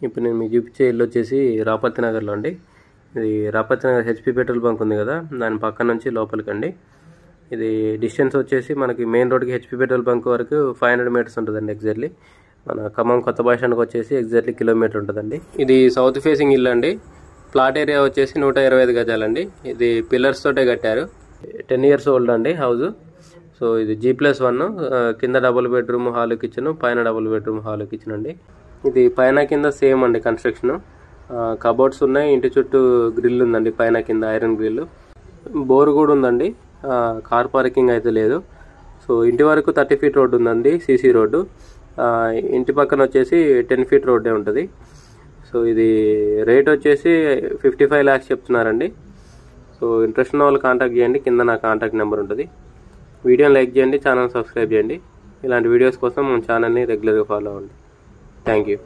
ఇప్పుడు నేను మీకు చూపించే ఇల్లు వచ్చేసి రాపర్తి నగర్లో అండి. ఇది Raparthi Nagar HP petrol bunk ఉంది కదా, దాని పక్కన నుంచి లోపలికి అండి. ఇది డిస్టెన్స్ వచ్చేసి మనకి మెయిన్ రోడ్కి హెచ్పి పెట్రోల్ బంక్ వరకు 500 మీటర్స్ ఉంటుందండి. ఎగ్జాక్ట్లీ మన ఖమ్మం కొత్త బస్ స్టాండ్కి వచ్చేసి ఎగ్జాక్ట్లీ కిలోమీటర్ ఉంటుందండి. ఇది సౌత్ ఫేసింగ్ ఇల్లు అండి. ప్లాట్ ఏరియా వచ్చేసి 125 గజాలండి. ఇది పిల్లర్స్ తోటే కట్టారు. 10 years ఓల్డ్ అండి హౌస్. సో ఇది G+1, కింద డబుల్ బెడ్రూమ్ హాల్ కిచెన్, పైన డబుల్ బెడ్రూమ్ హాల్ కిచెన్ అండి. ఇది పైన కింద సేమ్ అండి కన్స్ట్రక్షన్. కబోర్డ్స్ ఉన్నాయి, ఇంటి చుట్టూ గ్రిల్ ఉందండి, పైన కింద ఐరన్ గ్రిల్. బోర్ కూడా ఉందండి, కార్ పార్కింగ్ అయితే లేదు. సో ఇంటి వరకు 30 feet రోడ్డు ఉందండి, సీసీ రోడ్డు. ఇంటి పక్కన వచ్చేసి 10 feet రోడ్డే ఉంటుంది. సో ఇది రేట్ వచ్చేసి 55 lakhs చెప్తున్నారండి. సో ఇంట్రెస్ట్ ఉన్న వాళ్ళు కాంటాక్ట్ చేయండి, కింద నా కాంటాక్ట్ నెంబర్ ఉంటుంది. వీడియోని లైక్ చేయండి, ఛానల్ సబ్స్క్రైబ్ చేయండి. ఇలాంటి వీడియోస్ కోసం మన ఛానల్ని రెగ్యులర్గా ఫాలో అవ్వండి. Thank you.